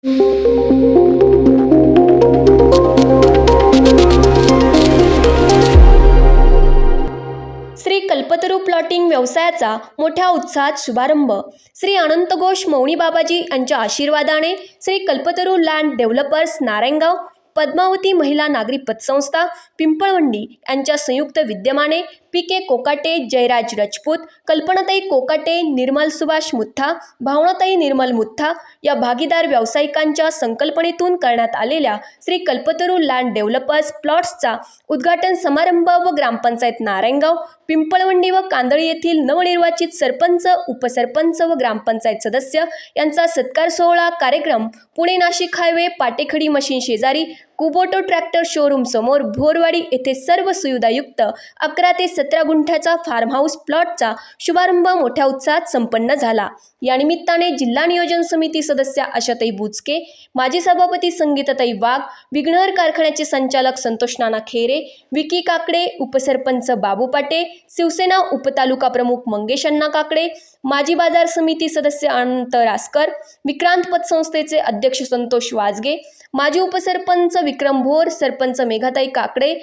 Shri Kalpataru plotting व्यवसायाचा मोठ्या उत्साहात शुभारंभ. श्री अनंत घोष मौनी बाबाजी यांच्या आशीर्वादाने श्री कल्पतरू लँड डेव्हलपर्स नारायणगाव, पद्मावती महिला नागरी पतसंस्था पिंपळवंडी यांच्या संयुक्त विद्यमाने पी.के. कोकाटे, जयराज राजपूत, कल्पनाताई कोकाटे, निर्मल सुभाष मुथा, भावनाताई निर्मल मुथा या भागीदार व्यावसायिकांच्या संकल्पनेतून करण्यात आलेल्या श्री कल्पतरू लँड डेव्हलपर्स प्लॉट्सचा उद्घाटन समारंभ व ग्रामपंचायत नारायणगाव, पिंपळवंडी व कांदळी येथील नवनिर्वाचित सरपंच, उपसरपंच व ग्रामपंचायत सदस्य यांचा सत्कार सोहळा कार्यक्रम पुणे नाशिक हायवे पाटेखडी मशीन शेजारी कुबोटो ट्रॅक्टर शोरूम समोर भोरवाडी येथे सर्व सुविधायुक्त 11 ते 17 गुंठ्याचा फार्म हाऊस प्लॉटचा शुभारंभ मोठ्या उत्साहात संपन्न झाला. या निमित्ताने जिल्हा नियोजन समिती सदस्य आशाताई बुचके, माजी सभापती संगीताताई वाघ, विघ्नहर कारखान्याचे संचालक संतोष नाना खेरे, विकी काकडे, उपसरपंच बाबू पाटे, शिवसेना उपतालुका प्रमुख मंगेश अण्णा काकडे, माजी बाजार समिती सदस्य अनंत रासकर, विक्रांत पतसंस्थेचे अध्यक्ष संतोष वाजगे, माजी उपसरपंच विक्रम भोर, सरपंच मेघाताई काकडे,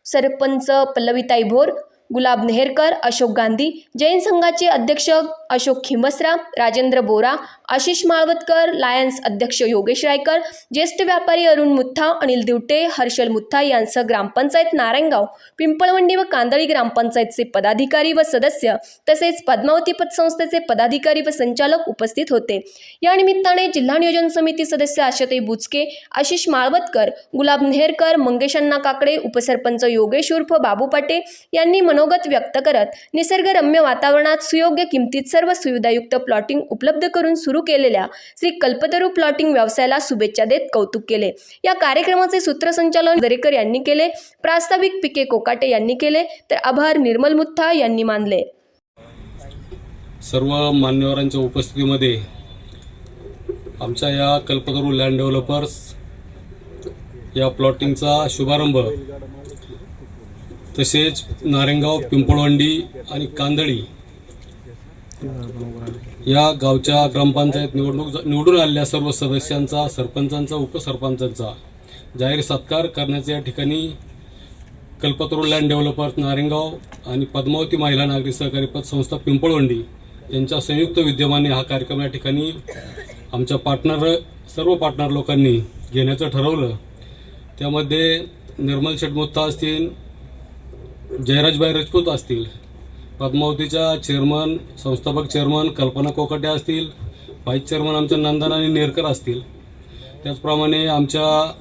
सरपंच पल्लवीताई भोर, गुलाब नेहरकर, अशोक गांधी, जैन संघाचे अध्यक्ष अशोक खिंबसरा, राजेंद्र बोरा, आशिष माळवतकर, लायन्स अध्यक्ष योगेश रायकर, ज्येष्ठ व्यापारी अरुण मुथा, अनिल दिवटे, हर्षल मुथा यांसह ग्रामपंचायत नारायणगाव, पिंपळवंडी व कांदळी ग्रामपंचायतचे पदाधिकारी व सदस्य तसेच पद्मावती पतसंस्थेचे पदाधिकारी व संचालक उपस्थित होते. या निमित्ताने जिल्हा नियोजन समिती सदस्य आशाताई बुचके, आशिष माळवतकर, गुलाब नेहरकर, मंगेश अण्णा काकडे, उपसरपंच योगेश उर्फ बाबू पाटे यांनी मनोगत व्यक्त करत निसर्गरम्य वातावरणात सुयोग्य किमतीत सर्व सुविधायुक्त प्लॉटिंग उपलब्ध करून सुरू केलेल्या श्री कल्पतरू प्लॉटिंग व्यवसायाला शुभेच्छा देत कौतुक केले. या कार्यक्रमाचे सूत्रसंचालन दरेकर यांनी केले, प्रास्ताविक पी.के. कोकाटे यांनी केले, तर आभार निर्मल मुथा यांनी मानले. सर्व मान्यवरांच्या उपस्थितीमध्ये आमच्या या कल्पतरू लँड डेव्हलपर्स या प्लॉटिंगचा शुभारंभ, तसेच नारायणगाव, पिंपळवंडी आणि कांदळी या गावच्या ग्रामपंचायत निवडून आलेल्या सर्व सदस्यांचा, सरपंचांचा, उपसरपंचांचा जाहीर सत्कार करण्याचे या ठिकाणी कल्पतरू लँड डेव्हलपर्स नारायणगाव आणि पद्मावती महिला नागरी सहकारी पतसंस्था पिंपळवंडी यांच्या संयुक्त विद्यमाने हा कार्यक्रम या ठिकाणी आमच्या सर्व पार्टनर लोकांनी घेण्याचं ठरवलं. त्यामध्ये निर्मल मुथा असतील, जयराजबाई राजपूत असतील, पद्मावतीच्या चेअरमन, संस्थापक चेअरमन कल्पना कोकाटे असतील, व्हाईस चेअरमन आमच्या नंदन आणि नेरकर असतील, त्याचप्रमाणे आमच्या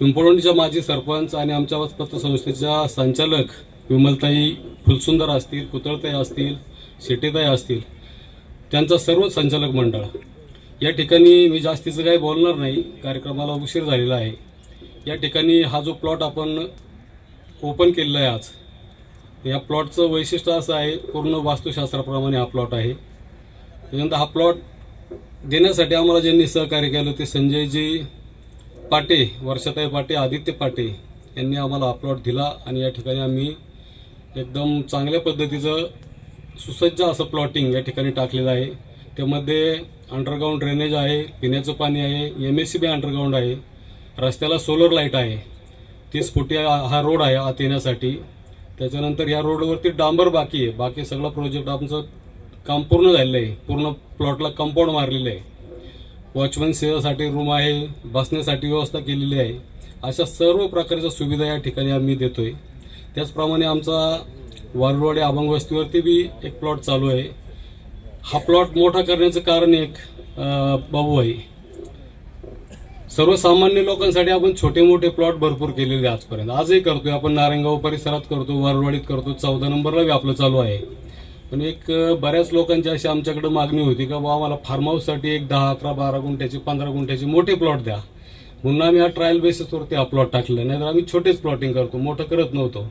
पिंपळवंडीच्या माजी सरपंच आणि आमच्या पतसंस्थेच्या संचालक विमलताई फुलसुंदर असतील, कुतळताई असतील, शेटेताई असतील, त्यांचा सर्व संचालक मंडळ. या ठिकाणी मी जास्तीचं काही बोलणार नाही, कार्यक्रमाला उशीर झालेला आहे. या ठिकाणी हा जो प्लॉट आपण ओपन केलेला आहे आज, या प्लॉटचं वैशिष्ट्य असं आहे, पूर्ण वास्तुशास्त्राप्रमाणे हा प्लॉट आहे. त्यानंतर हा प्लॉट देण्यासाठी आम्हाला ज्यांनी सहकार्य केलं ते संजयजी पाटे, वर्षाताई पाटे, आदित्य पाटे यांनी आम्हाला हा प्लॉट दिला आणि या ठिकाणी आम्ही एकदम चांगल्या पद्धतीचं सुसज्ज असं प्लॉटिंग या ठिकाणी टाकलेलं आहे. त्यामध्ये अंडरग्राऊंड ड्रेनेज आहे, पिण्याचं पाणी आहे, MSCB अंडरग्राऊंड आहे, रस्त्याला सोलर लाईट आहे, 30 फुटी हा रोड आहे आत येण्यासाठी. त्याच्यानंतर या रोडवरती डांबर बाकी आहे. बाकी सगळं प्रोजेक्ट आमचं काम पूर्ण झालेलं आहे. पूर्ण प्लॉटला कंपाऊंड मारलेलं आहे. वॉचमन सेवेसाठी रूम आहे, बसण्यासाठी व्यवस्था केलेली आहे. अशा सर्व प्रकारच्या सुविधा या ठिकाणी आम्ही देतोय. त्याचप्रमाणे आमचा वारुळवाडी अभंग वस्तीवरती बी एक प्लॉट चालू आहे. हा प्लॉट मोठा करण्याचं कारण एक बाबूभाई, सर्वसामान्य लोकांसाठी आपण छोटे मोठे प्लॉट भरपूर केलेले आजपर्यंत, आजही करतोय. आपण नारायणगाव परिसरात करतो, वारुळवाडीत करतो, 14 नंबरला बी आपलं चालू आहे. पण एक बऱ्याच लोकांची अशी आमच्याकडे मागणी होती का बाबा आम्हाला फार्म हाऊससाठी एक 10, 11, 12 गुंठ्याचे, 15 गुंठ्याचे मोठे प्लॉट द्या. म्हणून आम्ही हा ट्रायल बेसिसवरती हा प्लॉट टाकलेला, नाहीतर आम्ही छोटेच प्लॉटिंग करतो, मोठं करत नव्हतो.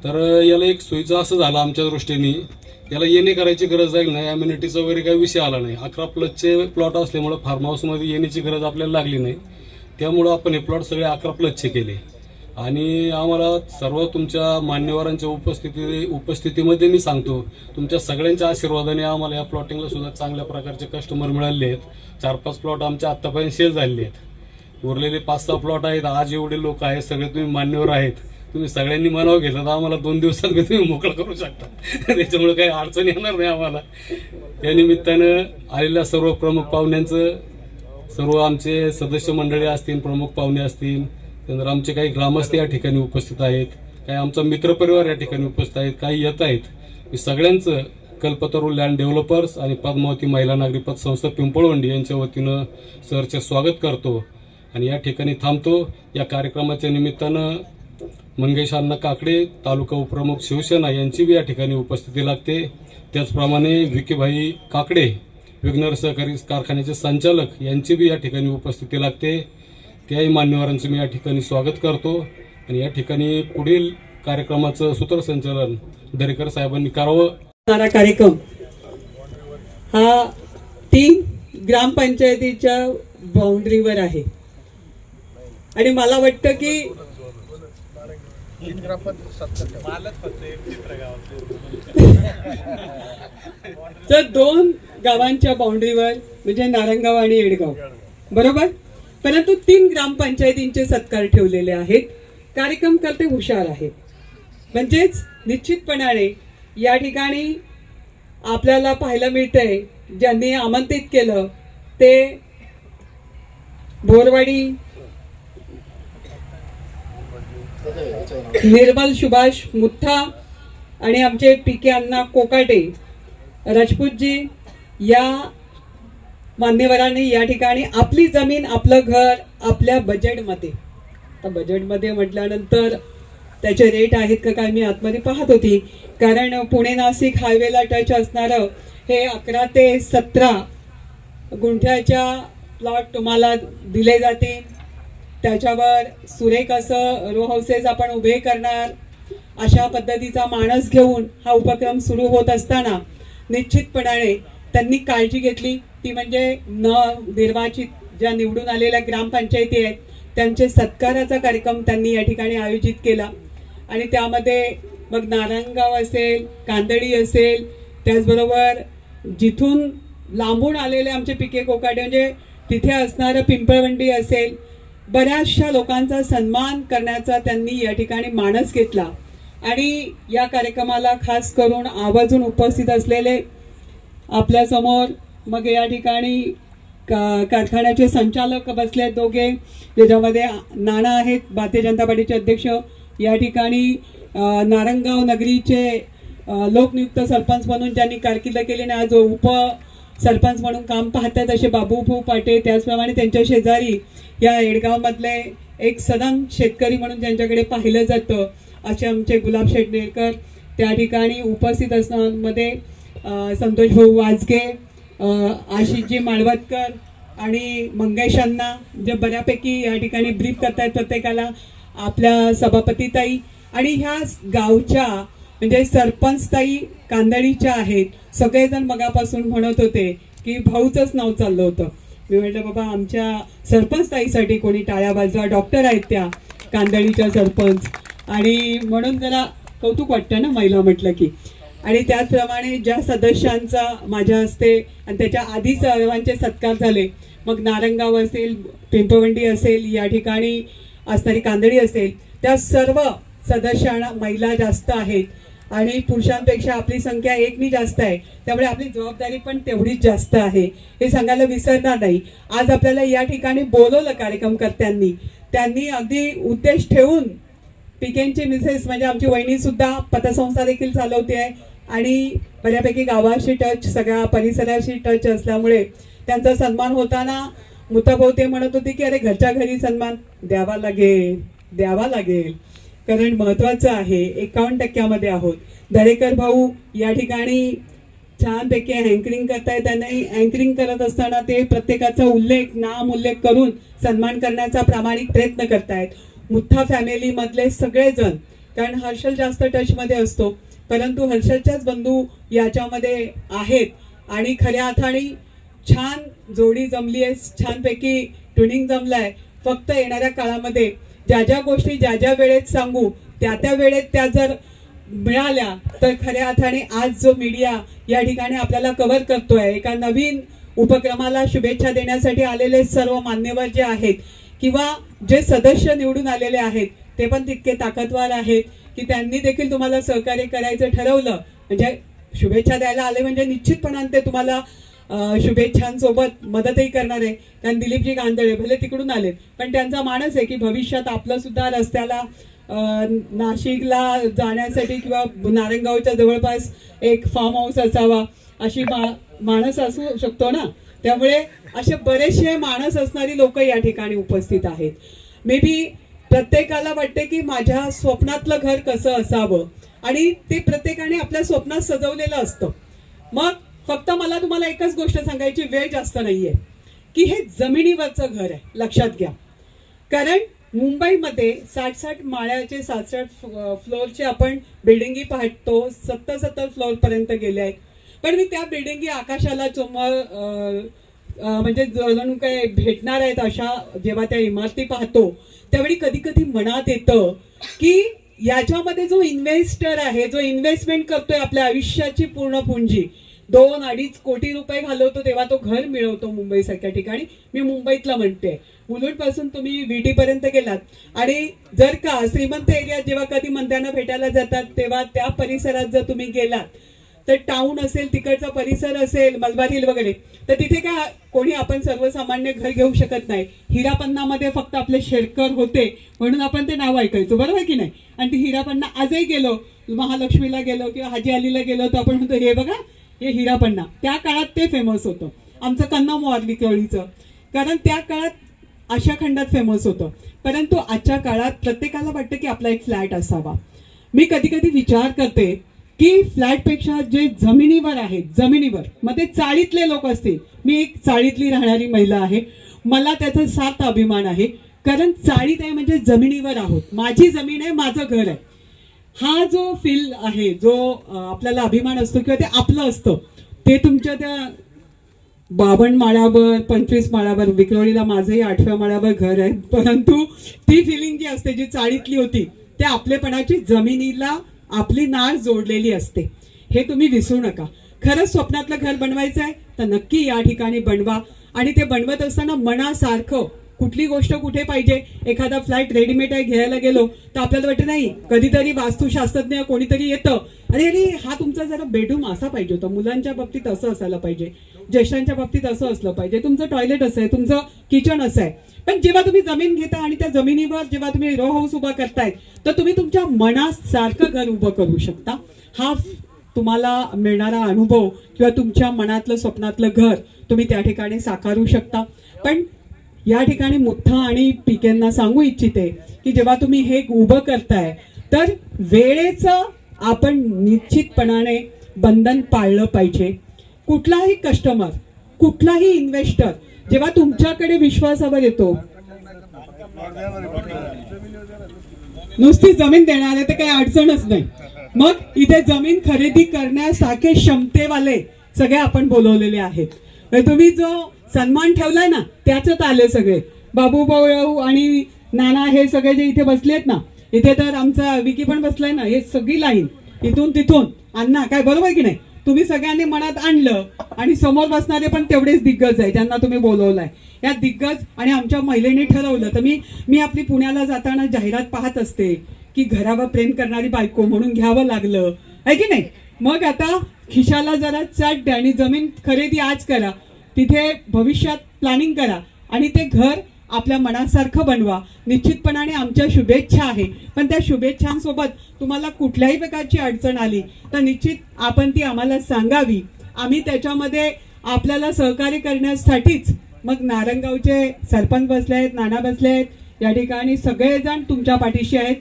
तर याला एक सोयीचं असं झालं आमच्या दृष्टीने, याला येणे करायची गरज जाईल नाही, अम्युनिटीचा वगैरे काही विषय आला नाही. 11+ प्लॉट असल्यामुळे फार्म हाऊसमध्ये येण्याची गरज आपल्याला लागली नाही. त्यामुळं आपण हे प्लॉट सगळे 11+ केले आणि आम्हाला सर्व तुमच्या मान्यवरांच्या उपस्थितीमध्ये मी सांगतो, तुमच्या सगळ्यांच्या आशीर्वादाने आम्हाला या प्लॉटिंगला सुद्धा चांगल्या प्रकारचे कस्टमर मिळाले आहेत। 4-5 प्लॉट आमच्या आत्तापर्यंत सेल झालेले आहेत, उरलेले 5-6 प्लॉट आहेत। आज एवढे लोक आहेत, सगळे तुम्ही मान्यवर आहेत, तुम्ही सगळ्यांनी मनावर घेतलं तर आम्हाला 2 दिवसात तुम्ही मोकळं करू शकता, त्याच्यामुळे काही अडचण येणार नाही आम्हाला। या निमित्तानं आलेल्या सर्व प्रमुख पाहुण्यांचं, सर्व आमचे सदस्य मंडळी असतील, प्रमुख पाहुणे असतील, त्यानंतर आमचे काही ग्रामस्थ या ठिकाणी उपस्थित आहेत, काही आमचा मित्रपरिवार या ठिकाणी उपस्थित आहेत, काही येत आहेत, मी सगळ्यांचं कल्पतरू लँड डेव्हलपर्स आणि पद्मावती महिला नागरी पतसंस्था पिंपळवंडी यांच्या वतीनं सरचे स्वागत करतो आणि या ठिकाणी थांबतो। या कार्यक्रमाच्या निमित्तानं मंगेश अण्णा काकडे, तालुका उपप्रमुख शिवसेना यांची बी या ठिकाणी उपस्थिती लागते। त्याचप्रमाणे विकीभाई काकडे, विघ्नर सहकारी कारखान्याचे संचालक यांची बी या ठिकाणी उपस्थिती लागते। त्याही मान्यवरांचं मी या ठिकाणी स्वागत करतो आणि या ठिकाणी पुढील कार्यक्रमाचं सूत्रसंचालन दरेकर साहेबांनी करावं। कार्यक्रम हा 3 ग्रामपंचायतीच्या बाउंड्रीवर आहे आणि मला वाटतं की तर 2 गावांच्या बाउंड्रीवर म्हणजे नारंगाव आणि येडगाव, बरोबर, परंतु 3 ग्रामपंचायतींचे सत्कार ठेवलेले आहेत। कार्यक्रम करते हुशार आहेत, म्हणजेच निश्चितपणाने या ठिकाणी आपल्याला पाहायला मिळतंय, ज्यांनी आमंत्रित केलं ते बोरवाडी, निर्मल सुभाष मुठ्ठा आणि आमचे पीके अण्णा कोकाटे राजपूतजी या मान्यवरांनी या ठिकाणी आपली जमीन, आपलं घर आपल्या बजेटमध्ये, आता बजेटमध्ये म्हटल्यानंतर त्याचे रेट आहेत का काय मी आतमध्ये पाहत होती, कारण पुणे नाशिक हायवेला टच असणारं हे 11 ते 17 गुंठ्याच्या प्लॉट तुम्हाला दिले जातील। त्याच्यावर सुरेख असं रो हाऊसेस आपण उभे करणार, अशा पद्धतीचा मानस घेऊन हा उपक्रम सुरू होत असताना निश्चितपणाने त्यांनी काळजी घेतली, ती म्हणजे निर्वाचित ज्या निवडून आलेल्या ग्रामपंचायती आहेत त्यांचे सत्काराचा कार्यक्रम त्यांनी या ठिकाणी आयोजित केला आणि त्यामध्ये मग नारायणगाव असेल, कांदळी असेल, त्याचबरोबर जिथून लांबून आलेले आमचे पीके कोकाटे म्हणजे तिथे असणारं पिंपळवंडी असेल, बऱ्याचशा लोकांचा सन्मान करण्याचा त्यांनी या ठिकाणी मानस घेतला आणि या कार्यक्रमाला खास करून आवर्जून उपस्थित असलेले आपल्या समोर मग या ठिकाणी कारखान्याचे संचालक बसले दोघे, ज्याच्यामध्ये नाना आहेत भारतीय जनता पार्टीचे अध्यक्ष, या ठिकाणी नारंगाव नगरीचे लोकनियुक्त सरपंच म्हणून ज्यांनी कारकीर्द केली आणि आज उप सरपंच म्हणून काम पाहतात असे बाबूभाऊ पाटे, त्याचप्रमाणे त्यांच्या शेजारी या येडगावमधले एक सदन शेतकरी म्हणून ज्यांच्याकडे पाहिलं जातं असे आमचे गुलाब शेठ नेरकर त्या ठिकाणी उपस्थित असण्यामध्ये संतोष भाऊ वाजगे, आशिषजी माळवतकर आणि मंगेश अण्णा जे बऱ्यापैकी या ठिकाणी ब्रीफ करतायत प्रत्येकाला, आपल्या सभापतीताई आणि ह्या गावच्या म्हणजे सरपंचताई कांदळीच्या आहेत। सगळेजण मगापासून म्हणत होते की भाऊचंच नाव चाललं होतं, मी म्हटलं बाबा आमच्या सरपंचताईसाठी कोणी टाळ्या वाजवा, डॉक्टर आहेत त्या कांदळीच्या सरपंच, आणि म्हणून जरा कौतुक वाटतं ना महिला म्हटलं की। आणि त्याचप्रमाणे ज्या सदस्यांचा माझ्या हस्ते आणि त्याच्या आधी सर्वांचे सत्कार झाले, मग नारंगाव असेल, पिंपळवंडी असेल, या ठिकाणी असणारी कांदळी असेल, त्या सर्व सदस्यांना महिला जास्त आहेत आणि पुरुषांपेक्षा आपली संख्या 1नी जास्त आहे, त्यामुळे आपली जबाबदारी पण तेवढीच जास्त आहे, हे सांगायला विसरणार नाही। आज आपल्याला या ठिकाणी बोलवलं कार्यक्रमकर्त्यांनी, त्यांनी अगदी उद्देश ठेवून पिकेंची मिसेस म्हणजे आमची वहिनी सुद्धा पतसंस्था देखील चालवते आहे आणि बऱ्यापैकी गावाशी टच, सगळ्या परिसराशी टच असल्यामुळे त्यांचा सन्मान होताना मुताभाऊ ते म्हणत होते की अरे घरच्या घरी सन्मान द्यावा लागेल कारण महत्वाचं आहे। 51% आहोत। दरेकर भाऊ या ठिकाणी छानपैकी अँकरिंग करतायत, त्यांनी अँकरिंग करत असताना ते प्रत्येकाचा नाम उल्लेख करून सन्मान करण्याचा प्रामाणिक प्रयत्न करतायत। मुठ्ठा फॅमिली मधले सगळेजण, कारण हर्षल जास्त टचमध्ये असतो परंतु हर्षलच्याच बंधू याच्यामध्ये आहेत आणि खऱ्या अर्थाने छान जोडी जमली आहे, छानपैकी ट्युनिंग जमलाय। फक्त येणाऱ्या काळामध्ये ज्या ज्या गोष्टी ज्या ज्या वेळेत सांगू त्या वेळेत त्या जर मिळाल्या तर खऱ्या अर्थाने आज जो मीडिया या ठिकाणी आपल्याला कव्हर करतोय, एका नवीन उपक्रमाला शुभेच्छा देण्यासाठी आलेले सर्व मान्यवर जे आहेत किंवा जे सदस्य निवडून आलेले आहेत ते पण तितके ताकदवार आहेत की त्यांनी देखील तुम्हाला सहकार्य करायचं ठरवलं, म्हणजे शुभेच्छा द्यायला आले म्हणजे निश्चितपणाने ते तुम्हाला शुभेच्छांसोबत मदतही करणार आहे. कारण दिलीपजी गांधळे भले तिकडून आले पण त्यांचा मानस आहे की भविष्यात आपलं सुद्धा रस्त्याला नाशिकला जाण्यासाठी किंवा नारायणगावच्या जवळपास एक फार्म हाऊस असावा अशी माणस असू शकतो ना. त्यामुळे असे बरेचसे माणस असणारी लोक या ठिकाणी उपस्थित आहेत. मे बी प्रत्येकाला वाटते की माझ्या स्वप्नातलं घर कसं असावं आणि ते प्रत्येकाने आपल्या स्वप्नात सजवलेलं असतं. मग फक्त मला तुम्हाला एकच गोष्ट सांगायची, वेळ जास्त नाहीये, की हे जमिनीवरचं घर आहे, लक्षात घ्या. कारण मुंबईमध्ये 60 माळ्याचे 60 फ्लोअरचे आपण बिल्डिंगी पाहतो, 70 फ्लोअर पर्यंत गेले आहेत. पण मी त्या बिल्डिंगी आकाशाला म्हणजे जणू काय भेटणार आहेत अशा जेव्हा त्या इमारती पाहतो त्यावेळी कधी कधी मनात येतं की याच्यामध्ये जो इन्व्हेस्टर आहे, जो इन्व्हेस्टमेंट करतोय आपल्या आयुष्याची पूर्ण पुंजी 2-2.5 कोटी रुपये घालवतो तेव्हा तो घर मिळवतो मुंबईसारख्या ठिकाणी. मी मुंबईतला म्हणते, मुलुंड पासून तुम्ही विटी पर्यंत गेलात आणि जर का श्रीमंत एरियात जेव्हा कधी मंत्र्यांना भेटायला जातात तेव्हा त्या परिसरात जर तुम्ही गेलात तर टाउन असेल, तिकडचा परिसर असेल, मलबार हिल वगैरे, तर तिथे काय कोणी आपण सर्वसामान्य घर घेऊ शकत नाही. हिरापन्नामध्ये फक्त आपले शेरकर होते म्हणून आपण ते नाव ऐकायचो, बरोबर की नाही. आणि ती हिरापन्ना आजही गेलो, महालक्ष्मीला गेलो किंवा हाजी अलीला गेलो तर आपण म्हणतो हे बघा हे हिरापन्ना. त्या काळात ते फेमस होतं. आमचं कन्नमवार विक्रोळीचं, कारण त्या काळात अशा खंडात फेमस होतं. परंतु आजच्या काळात प्रत्येकाला वाटतं की आपला एक फ्लॅट असावा. मी कधी कधी विचार करते की फ्लॅटपेक्षा जे जमिनीवर आहेत, जमिनीवर मग ते चाळीतले लोक असतील, मी एक चाळीतली राहणारी महिला आहे, मला त्याचा सार्थ अभिमान आहे. कारण चाळीत आहे म्हणजे जमिनीवर आहोत, माझी जमीन आहे, माझं घर आहे. हा जो फील आहे, जो आपल्याला अभिमान असतो किंवा ते आपलं असतं, ते तुमच्या त्या 52 माळ्यावर 25 माळ्यावर, विक्रोळीला माझंही 8व्या माळ्यावर घर आहे, परंतु ती फिलिंग जी असते जी चाळीतली होती त्या आपलेपणाची जमिनीला आपली नाळ जोडलेली असते. हे तुम्ही विसरू नका. खरंच स्वप्नातलं घर बनवायचं आहे तर नक्की या ठिकाणी बनवा. आणि ते बनवत असताना मनासारखं कुठली गोष्ट कुठे पाहिजे. एखादा फ्लॅट रेडीमेड आहे घ्यायला गेलो तर आपल्याला वाटतं नाही, कधीतरी वास्तुशास्त्रज्ञ कोणीतरी येतं, अरे हा तुमचा जरा बेडरूम असा पाहिजे होता, मुलांच्या बाबतीत असं असायला पाहिजे, ज्येष्ठांच्या बाबतीत असं असलं पाहिजे, तुमचं टॉयलेट असं आहे, तुमचं किचन असं आहे. पण जेव्हा तुम्ही जमीन घेता आणि त्या जमिनीवर जेव्हा तुम्ही रो हाऊस उभा करताय तर तुम्ही तुमच्या मनासारखं घर उभं करू शकता. हा तुम्हाला मिळणारा अनुभव किंवा तुमच्या मनातलं स्वप्नातलं घर तुम्ही त्या ठिकाणी साकारू शकता. पण या ठिकाणी मुठ्ठा आणि पीकेंना सांगू इच्छिते की जेव्हा तुम्ही हे उभं करताय तर वेळेचं आपण निश्चितपणाने बंधन पाळलं पाहिजे. कुठलाही कस्टमर, कुठलाही इन्व्हेस्टर जेव्हा तुमच्याकडे विश्वासावर येतो, नुसती जमीन देणार तर काही अडचणच नाही. मग इथे जमीन खरेदी करण्यासारखे क्षमतेवाले सगळे आपण बोलवलेले आहेत. तुम्ही जो सन्मान ठेवलाय ना त्याच्यात आले सगळे. बाबूभाऊ आणि नाना हे सगळे जे इथे बसलेत ना, इथे तर आमचा विकी पण बसलाय ना, हे सगळी लाईन इथून तिथून अण्णा काय, बरोबर की नाही. तुम्ही सगळ्यांनी मनात आणलं आणि समोर बसणारे पण तेवढेच दिग्गज आहे ज्यांना तुम्ही बोलवलाय. या दिग्गज आणि आमच्या महिलेने ठरवलं. तर मी आपली पुण्याला जाताना जाहिरात पाहत असते की घरावर प्रेम करणारी बायको म्हणून घ्यावं लागलं आहे की नाही. मग आता खिशाला जरा चाट द्या आणि जमीन खरेदी आज करा, तिथे भविष्यात प्लॅनिंग करा आणि ते घर आपल्या मनासारखं बनवा. निश्चितपणाने आमच्या शुभेच्छा आहे. पण त्या शुभेच्छांसोबत तुम्हाला कुठल्याही प्रकारची अडचण आली तर निश्चित आपण ती आम्हाला सांगावी. आम्ही त्याच्यामध्ये आपल्याला सहकार्य करण्यासाठीच, मग नारायणगावचे सरपंच बसले आहेत, नाना बसले आहेत, या ठिकाणी सगळेजण तुमच्या पाठीशी आहेत.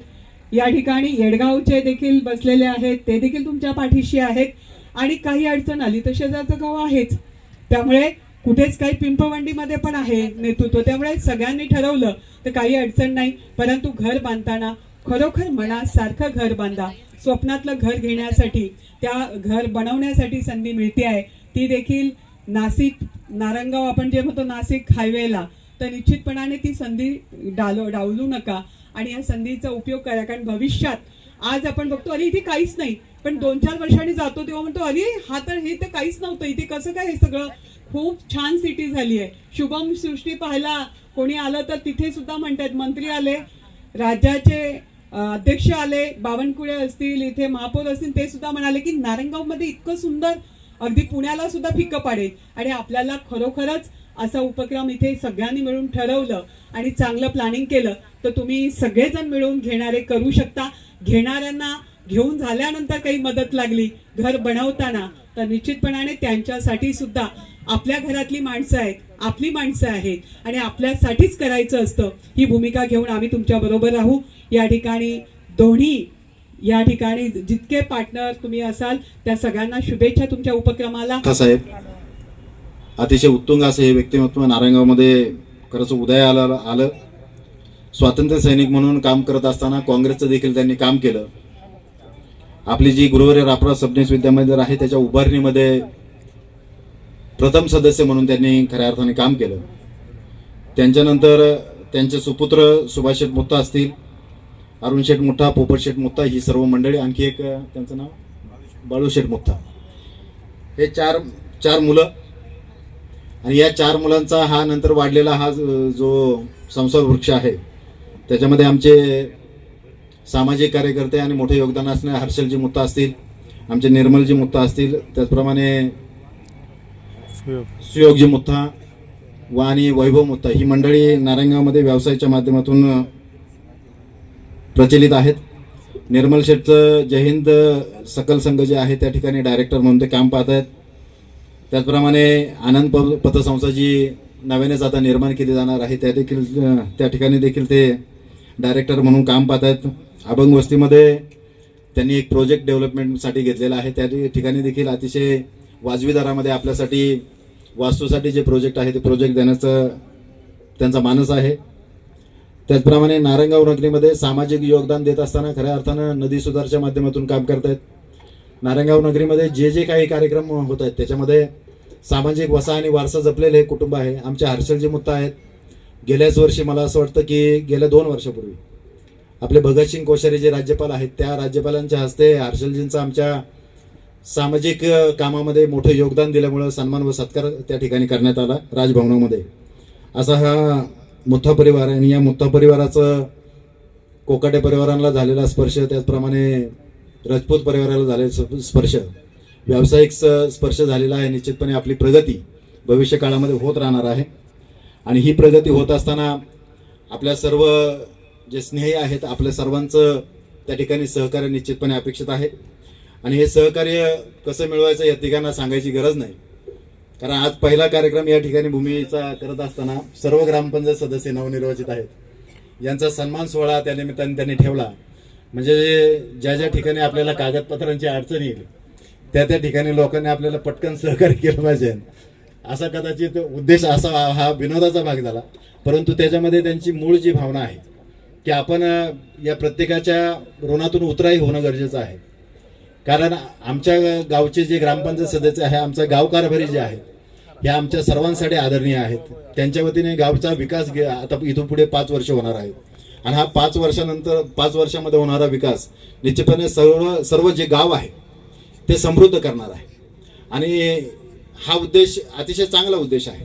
या ठिकाणी येडगावचे देखील बसलेले आहेत, ते देखील तुमच्या पाठीशी आहेत. आणि काही अडचण आली तर शेजारचं गाव आहेच, त्यामुळे कुठेच काही पिंपवंडीमध्ये पण आहे नेतृत्व. त्यामुळे सगळ्यांनी ठरवलं तर काही अडचण नाही. परंतु घर बांधताना खरोखर मनासारखं घर बांधा. स्वप्नातलं घर घेण्यासाठी, त्या घर बनवण्यासाठी संधी मिळते आहे, ती देखील नाशिक नारायणगाव आपण जे म्हणतो नाशिक हायवेला तर निश्चितपणाने ती संधी डावलू नका आणि या संधीचा उपयोग करा. कारण भविष्यात आज आपण बघतो अरे इथे काहीच नाही, पण 2-4 वर्षांनी जातो तेव्हा म्हणतो अरे हा तर हे तर काहीच नव्हतं, इथे कसं काय हे सगळं खूप छान सिटी झाली आहे. शुभम सृष्टी पाहायला कोणी आलं तर तिथे सुद्धा म्हणतात, मंत्री आले, राज्याचे अध्यक्ष आले, बावनकुळे असतील, इथे महापौर असतील, ते सुद्धा म्हणाले की नारायणगावमध्ये इतकं सुंदर, अगदी पुण्याला सुद्धा फिक्क पाडेल. आणि आपल्याला खरोखरच असा उपक्रम इथे सगळ्यांनी मिळून ठरवलं आणि चांगलं प्लॅनिंग केलं तर तुम्ही सगळेजण मिळून घेणारे करू शकता. घेणाऱ्यांना घेऊन झाल्यानंतर काही मदत लागली घर बनवताना तर निश्चितपणाने त्यांच्यासाठी सुद्धा आपल्या घरातली माणसं आहेत, आपली माणसं आहेत आणि आपल्यासाठीच करायचं असतं, ही भूमिका घेऊन आम्ही तुमच्या बरोबर राहू. या ठिकाणी दोन्ही या ठिकाणी जितके पार्टनर तुम्ही असाल त्या सगळ्यांना शुभेच्छा तुमच्या उपक्रमाला. साहेब अतिशय उत्तुंग असं हे व्यक्तिमत्व नारायणगावमध्ये खरंच उदयाला आलं. स्वातंत्र्य सैनिक म्हणून काम करत असताना काँग्रेसचं देखील त्यांनी काम केलं. आपली जी गुरुवारी रापरा सबनेस विद्यामंदिर आहे त्याच्या उभारणीमध्ये प्रथम सदस्य म्हणून त्यांनी खऱ्या अर्थाने काम केलं. त्यांच्यानंतर त्यांचे सुपुत्र सुभाष शेठ मुत्ता असतील, अरुण शेठ मुठ्ठा, पोपट शेठ मुत्ता, ही सर्व मंडळी, आणखी एक त्यांचं नाव बाळू शेठ मुत्ता, हे चार मुलं. आणि या 4 मुलांचा हा नंतर वाढलेला हा जो संसार वृक्ष आहे त्याच्यामध्ये आमचे सामाजिक कार्यकर्ते आणि मोठे योगदान असणारे हर्षलजी मुत्ता असतील, आमचे निर्मलजी मुत्ता असतील, त्याचप्रमाणे सुयोगजी मुत्ता व आणि वैभव मुत्ता, ही मंडळी नारायणगावमध्ये व्यवसायाच्या माध्यमातून प्रचलित आहेत. निर्मल शेठचं जय हिंद सकल संघ जे आहे त्या ठिकाणी डायरेक्टर म्हणून ते काम पाहत आहेत. त्याचप्रमाणे आनंद पतसंस्था जी नव्यानेच आता निर्माण केली जाणार आहे त्या ठिकाणी देखील ते डायरेक्टर म्हणून काम पाहत आहेत. अभंग वस्तीमध्ये त्यांनी एक प्रोजेक्ट डेव्हलपमेंटसाठी घेतलेला आहे, त्या ठिकाणी देखील अतिशय वाजवी दरामध्ये आपल्यासाठी वास्तूसाठी जे प्रोजेक्ट आहे ते प्रोजेक्ट देण्याचं त्यांचा मानस आहे. त्याचप्रमाणे नारायणगाव नगरीमध्ये सामाजिक योगदान देत असताना खऱ्या अर्थानं नदी सुधारच्या माध्यमातून काम करतायत. नारायणगाव नगरीमध्ये जे काही कार्यक्रम होत आहेत त्याच्यामध्ये सामाजिक वसा आणि वारसा जपलेले हे कुटुंब आहे. आमचे हर्षलजी मुत्ता आहेत. गेल्याच वर्षी मला असं वाटतं की गेल्या 2 वर्षापूर्वी आपले भगतसिंग कोश्यारी जे राज्यपाल आहेत त्या राज्यपालांच्या हस्ते हर्षलजींचा आमच्या सामाजिक कामामध्ये मोठं योगदान दिल्यामुळं सन्मान व सत्कार त्या ठिकाणी करण्यात आला राजभवनामध्ये. असा हा मुत्ता परिवार आहे आणि या मुत्ता परिवाराचं कोकाटे परिवाराला झालेला स्पर्श, त्याचप्रमाणे राजपूत परिवाराला झालेला स्पर्श, व्यावसायिक स्पर्श झालेला आहे. निश्चितपणे आपली प्रगती भविष्य काळामध्ये होत राहणार आहे आणि ही प्रगती होत असताना आपल्या सर्व जे स्नेही आहेत आपल्या सर्वांचं त्या ठिकाणी सहकार्य निश्चितपणे अपेक्षित आहे. आणि हे सहकार्य कसं मिळवायचं या ठिकाणी सांगायची गरज नाही, कारण आज पहिला कार्यक्रम या ठिकाणी भूमीचा करत असताना सर्व ग्रामपंचायत सदस्य नवनिर्वाचित आहेत, यांचा सन्मान सोहळा त्या निमित्ताने त्यांनी ठेवला. म्हणजे ज्या ठिकाणी आपल्याला कागदपत्रांची अडचण येईल त्या ठिकाणी लोकांनी आपल्याला पटकन सहकार्य केलं पाहिजे, असा कदाचित उद्देश, असा हा विनोदाचा भाग झाला. परंतु त्याच्यामध्ये त्यांची मूळ जी भावना आहे की आपण या प्रत्येकाच्या ऋणातून उतराई होणं गरजेचं आहे. कारण आमच्या गावचे जे ग्रामपंचायत सदस्य आहे, आमचा गाव कारभारी जे आहेत हे आमच्या सर्वांसाठी आदरणीय आहेत. त्यांच्या वतीने गावचा विकास आता इथून पुढे 5 वर्ष होणार आहेत आणि हा 5 वर्षामध्ये होणारा विकास निश्चितपणे सर्व जे गाव आहे ते समृद्ध करणार आहे. आणि हा उद्देश अतिशय चांगला उद्देश आहे.